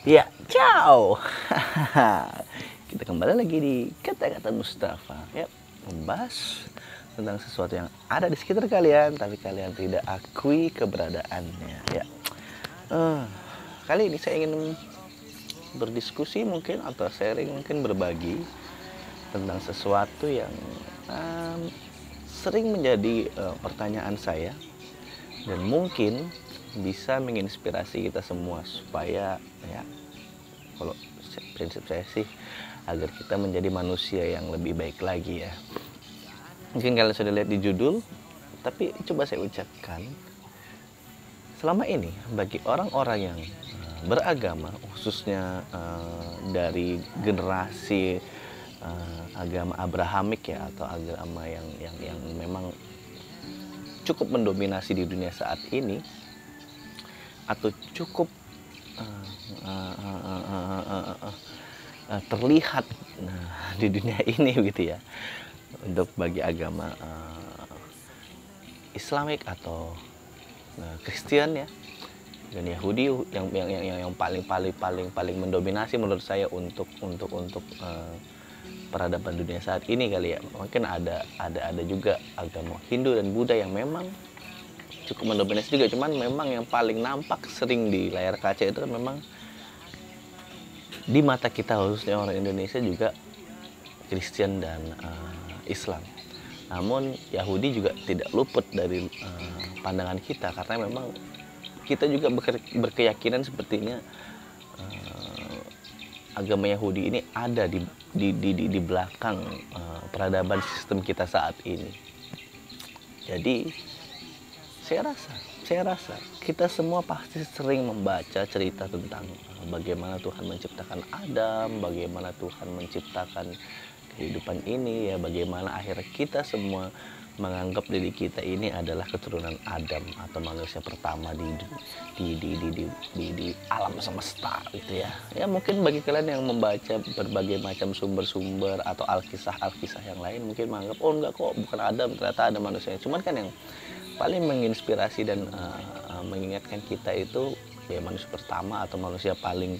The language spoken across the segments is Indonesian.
Ya, ciao. Kita kembali lagi di kata-kata Mustafa. Ya, membahas tentang sesuatu yang ada di sekitar kalian, tapi kalian tidak akui keberadaannya. Ya, kali ini saya ingin berdiskusi mungkin atau sharing mungkin berbagi tentang sesuatu yang sering menjadi pertanyaan saya dan mungkin bisa menginspirasi kita semua supaya ya, kalau prinsip saya sih agar kita menjadi manusia yang lebih baik lagi ya. Mungkin kalian sudah lihat di judul, tapi coba saya ucapkan, selama ini bagi orang-orang yang beragama, khususnya dari generasi agama Abrahamik ya, atau agama yang memang cukup mendominasi di dunia saat ini, atau cukup terlihat di dunia ini gitu ya, untuk bagi agama Islamik atau Kristen ya, dan Yahudi yang paling mendominasi menurut saya untuk peradaban dunia saat ini kali ya. Mungkin ada juga agama Hindu dan Buddha yang memang cukup mendominasi juga, cuman memang yang paling nampak sering di layar kaca itu kan memang di mata kita, khususnya orang Indonesia, juga Kristen dan Islam. Namun Yahudi juga tidak luput dari pandangan kita, karena memang kita juga berkeyakinan sepertinya agama Yahudi ini ada di belakang peradaban sistem kita saat ini. Jadi saya rasa kita semua pasti sering membaca cerita tentang bagaimana Tuhan menciptakan Adam, bagaimana Tuhan menciptakan kehidupan ini ya, bagaimana akhirnya kita semua menganggap diri kita ini adalah keturunan Adam atau manusia pertama di alam semesta gitu ya. Ya mungkin bagi kalian yang membaca berbagai macam sumber-sumber atau alkisah yang lain mungkin menganggap oh enggak kok, bukan Adam, ternyata ada manusia. Cuman kan yang paling menginspirasi dan mengingatkan kita itu ya manusia pertama atau manusia paling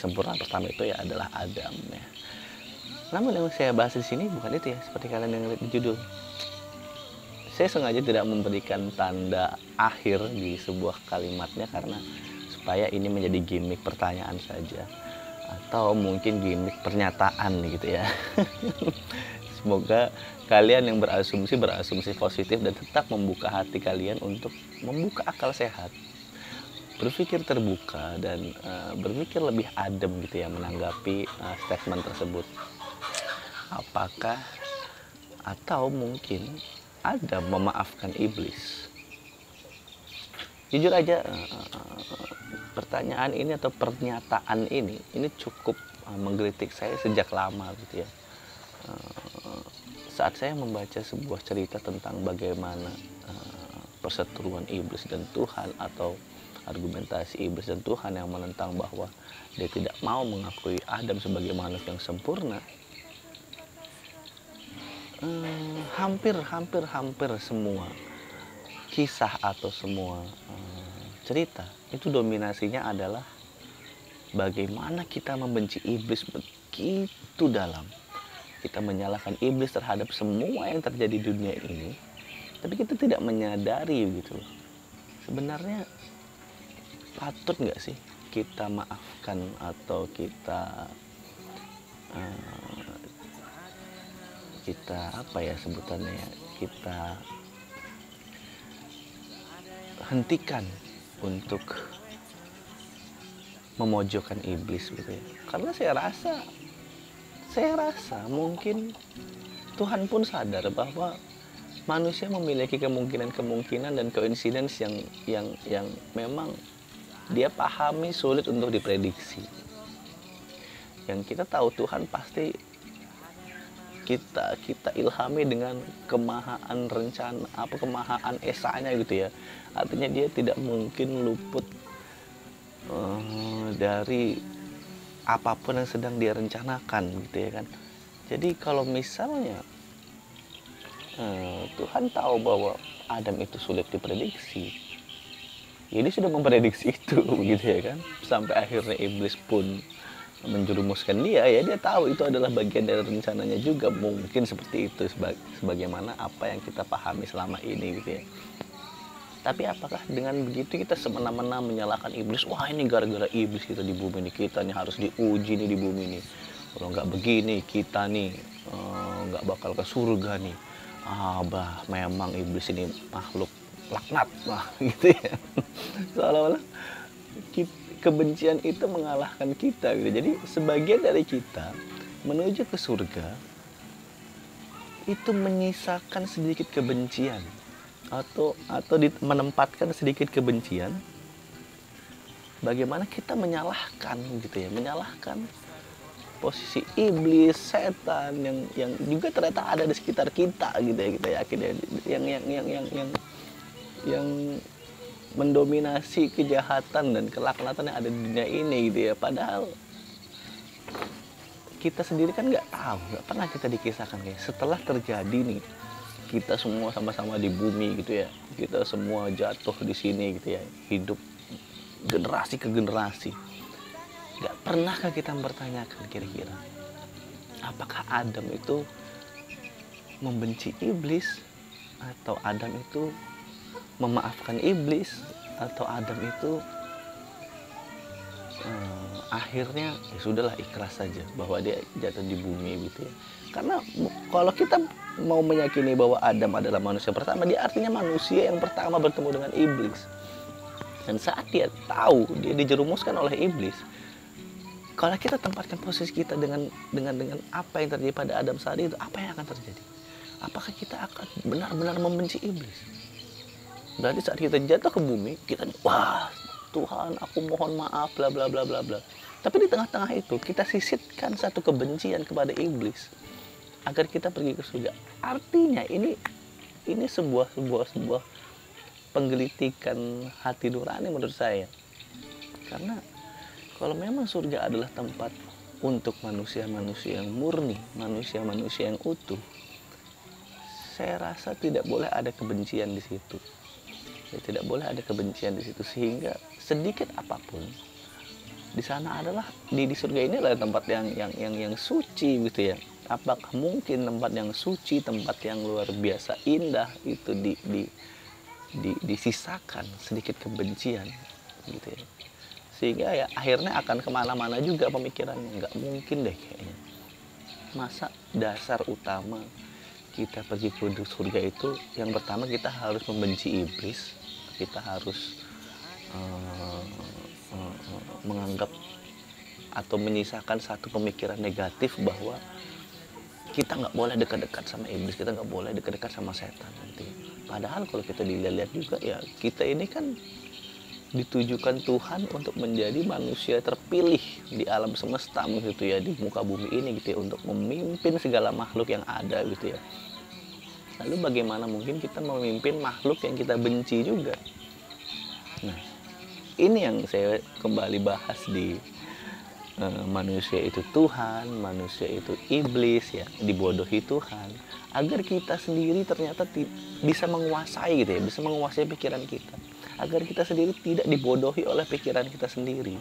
sempurna pertama itu ya adalah Adam ya. Namun yang saya bahas di sini bukan itu ya, seperti kalian yang lihat di judul. Saya sengaja tidak memberikan tanda akhir di sebuah kalimatnya karena supaya ini menjadi gimmick pertanyaan saja, atau mungkin gimmick pernyataan gitu ya. Semoga kalian yang berasumsi positif dan tetap membuka hati kalian untuk membuka akal sehat, berpikir terbuka dan berpikir lebih adem gitu ya menanggapi statement tersebut. Apakah atau mungkin ada memaafkan iblis? Jujur aja, pertanyaan ini atau pernyataan ini cukup menggelitik saya sejak lama gitu ya. Saat saya membaca sebuah cerita tentang bagaimana perseteruan iblis dan Tuhan, atau argumentasi iblis dan Tuhan yang menentang bahwa dia tidak mau mengakui Adam sebagai manusia yang sempurna, hampir semua kisah atau semua cerita itu dominasinya adalah bagaimana kita membenci iblis begitu dalam. Kita menyalahkan iblis terhadap semua yang terjadi di dunia ini, tapi kita tidak menyadari gitu loh. Sebenarnya patut nggak sih kita maafkan atau kita apa ya sebutannya ya, kita hentikan untuk memojokkan iblis gitu ya. Karena saya rasa mungkin Tuhan pun sadar bahwa manusia memiliki kemungkinan dan coincidence yang memang dia pahami sulit untuk diprediksi. Yang kita tahu Tuhan pasti kita ilhami dengan kemahaan rencana, kemahaan esanya gitu ya. Artinya dia tidak mungkin luput dari apapun yang sedang dia rencanakan gitu ya kan. Jadi kalau misalnya Tuhan tahu bahwa Adam itu sulit diprediksi, Ya dia sudah memprediksi itu gitu ya kan. Sampai akhirnya iblis pun menjerumuskan dia, ya dia tahu itu adalah bagian dari rencananya juga, mungkin seperti itu sebagaimana apa yang kita pahami selama ini gitu ya. Tapi apakah dengan begitu kita semena-mena menyalahkan iblis? Wah, ini gara-gara iblis kita di bumi ini, kita nih harus diuji nih di bumi ini. Kalau nggak begini kita nih nggak bakal ke surga nih. Bah, memang iblis ini makhluk laknat, wah gitu ya. Seolah-olah kebencian itu mengalahkan kita gitu. Jadi sebagian dari kita menuju ke surga itu menyisakan sedikit kebencian atau menempatkan sedikit kebencian. Bagaimana kita menyalahkan gitu ya, menyalahkan posisi iblis, setan yang juga ternyata ada di sekitar kita gitu ya, kita yakin ya, yang mendominasi kejahatan dan kelaknatan yang ada di dunia ini gitu ya. Padahal kita sendiri kan nggak tahu, nggak pernah kita dikisahkan kayak setelah terjadi nih, kita semua sama-sama di bumi gitu ya, kita semua jatuh di sini gitu ya, hidup generasi ke generasi. Nggak pernahkah kita mempertanyakan kira-kira apakah Adam itu membenci iblis, atau Adam itu memaafkan iblis, atau Adam itu akhirnya ya sudahlah, ikhlas saja bahwa dia jatuh di bumi gitu ya. Karena kalau kita mau meyakini bahwa Adam adalah manusia pertama, dia artinya manusia yang pertama bertemu dengan iblis. Dan saat dia tahu dia dijerumuskan oleh iblis, kalau kita tempatkan posisi kita dengan apa yang terjadi pada Adam saat itu, apa yang akan terjadi? Apakah kita akan benar-benar membenci iblis? Berarti saat kita jatuh ke bumi, kita wah Tuhan, aku mohon maaf, bla bla bla bla bla. Tapi di tengah-tengah itu kita sisitkan satu kebencian kepada iblis agar kita pergi ke surga. Artinya ini sebuah penggelitikan hati nurani menurut saya. Karena kalau memang surga adalah tempat untuk manusia-manusia yang murni, manusia-manusia yang utuh, saya rasa tidak boleh ada kebencian di situ. Ya, tidak boleh ada kebencian di situ, sehingga sedikit apapun di sana adalah di surga ini adalah tempat yang suci gitu ya. Apakah mungkin tempat yang suci, tempat yang luar biasa indah itu disisakan sedikit kebencian gitu ya, sehingga ya akhirnya akan kemana-mana juga pemikirannya. Nggak mungkin deh kayaknya, masa dasar utama kita pergi ke surga itu yang pertama kita harus membenci iblis, kita harus menganggap atau menyisakan satu pemikiran negatif bahwa kita nggak boleh dekat-dekat sama iblis, kita nggak boleh dekat-dekat sama setan nanti. Padahal kalau kita dilihat juga ya, kita ini kan ditujukan Tuhan untuk menjadi manusia terpilih di alam semesta gitu ya, di muka bumi ini gitu ya, untuk memimpin segala makhluk yang ada gitu ya. Lalu bagaimana mungkin kita memimpin makhluk yang kita benci juga? Nah, ini yang saya kembali bahas di manusia itu Tuhan, manusia itu iblis ya, dibodohi Tuhan, agar kita sendiri ternyata bisa menguasai gitu ya, bisa menguasai pikiran kita, agar kita sendiri tidak dibodohi oleh pikiran kita sendiri.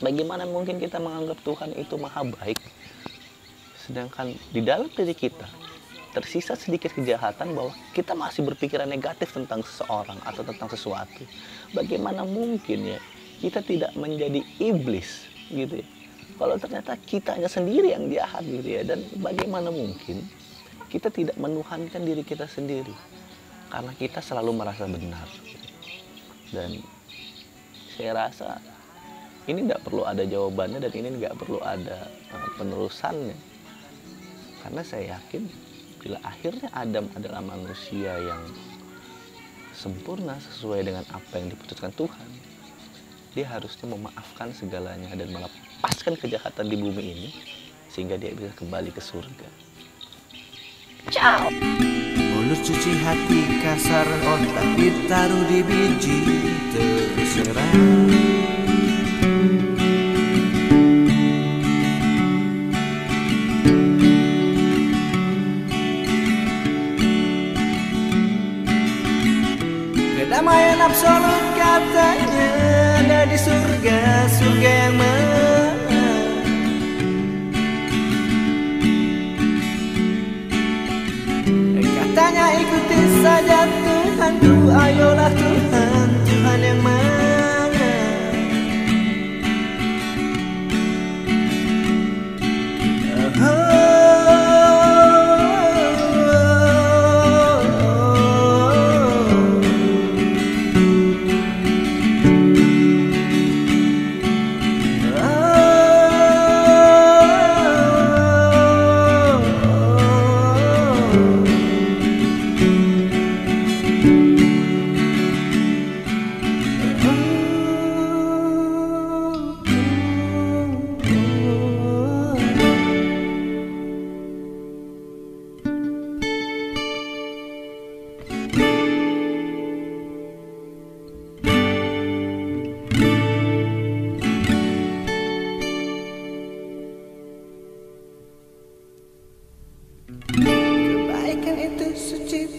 Bagaimana mungkin kita menganggap Tuhan itu maha baik, sedangkan di dalam diri kita tersisa sedikit kejahatan, bahwa kita masih berpikiran negatif tentang seseorang atau tentang sesuatu. Bagaimana mungkin ya kita tidak menjadi iblis gitu ya, kalau ternyata kitanya sendiri yang jahat gitu ya. Dan bagaimana mungkin kita tidak menuhankan diri kita sendiri, karena kita selalu merasa benar. Dan saya rasa ini tidak perlu ada jawabannya, dan ini nggak perlu ada penerusannya, karena saya yakin bila akhirnya Adam adalah manusia yang sempurna sesuai dengan apa yang diputuskan Tuhan, dia harusnya memaafkan segalanya dan melepaskan kejahatan di bumi ini, sehingga dia bisa kembali ke surga. Ciao. Mulut cuci hati kasar, otak ditaruh di biji terserah. Kedamaian absolut kata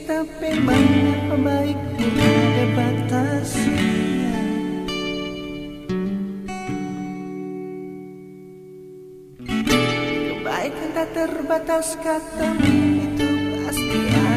tapi mengapa baikmu ada batasnya. Kebaikan tak terbatas katamu itu pasti ada.